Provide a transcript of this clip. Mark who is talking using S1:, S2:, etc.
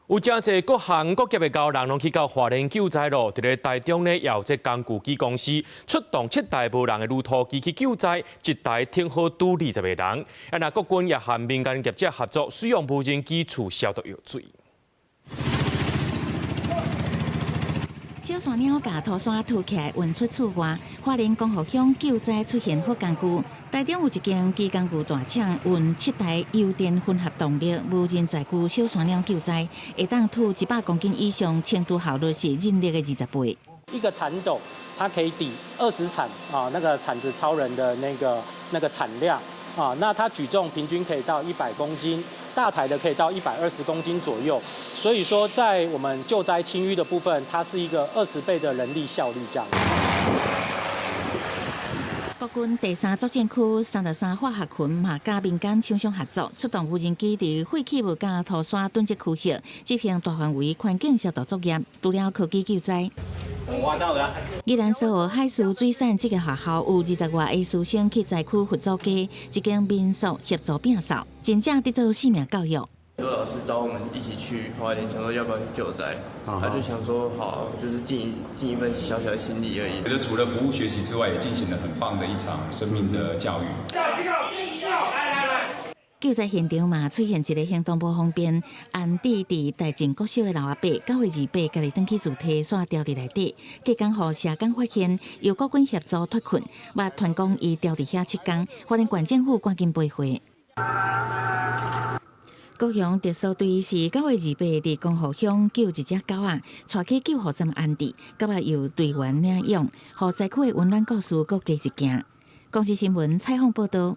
S1: 有真侪各行各业的高人拢去到花莲救灾咯。伫咧台中呢，也有这工具机公司出动7台无人的路途机去救灾，一台停好拄20个人。那国军也和民间业者合作，使用无人机处消毒药水。
S2: 小山鸟把土山凸起来运出厝外，花莲光复乡救灾出现好工具。台中有一间机工具大厂运7台油电混合动力无人载具小山鸟救灾，会当吐100公斤以上，程度效率是人力的20倍。
S3: 一个铲斗，它可以抵20铲啊，那个铲子超人的那个产量啊，那它举重平均可以到100公斤。大台的可以到120公斤左右，所以说在我们救灾清淤的部分，它是一个20倍的人力效率这样。
S2: 国军第3作战区303化学群嘛，甲民间厂商合作，出动无人机伫废弃物甲土山囤积区域进行大范围环境消毒作业，除了科技救灾。
S3: 挖到了。
S2: 宜兰所有海事水产这个学校有20外个师生去灾区合作家，一间民宿协助摒扫，真正得做性命教育。
S4: 有老师找我们一起去花莲，想说要不要去救灾，他就想说好，就是尽一份小小的心力而已。
S5: 我觉得除了服务学习之外，也进行了很棒的一场生命的教育。
S2: 救灾现场嘛，出现一个行动不方便、安置伫大静国小的老阿伯，9月28家己登去自体线掉伫内底，隔工后社工发现，由国军协助脱困，把团工伊掉伫遐7天，花莲县政府赶紧赔回。高雄特殊队是9月28伫光复乡救一只狗仔，带去救护站安置，狗仔由队员领养，互灾区的温暖故事搁加一件。公视新闻采访报道。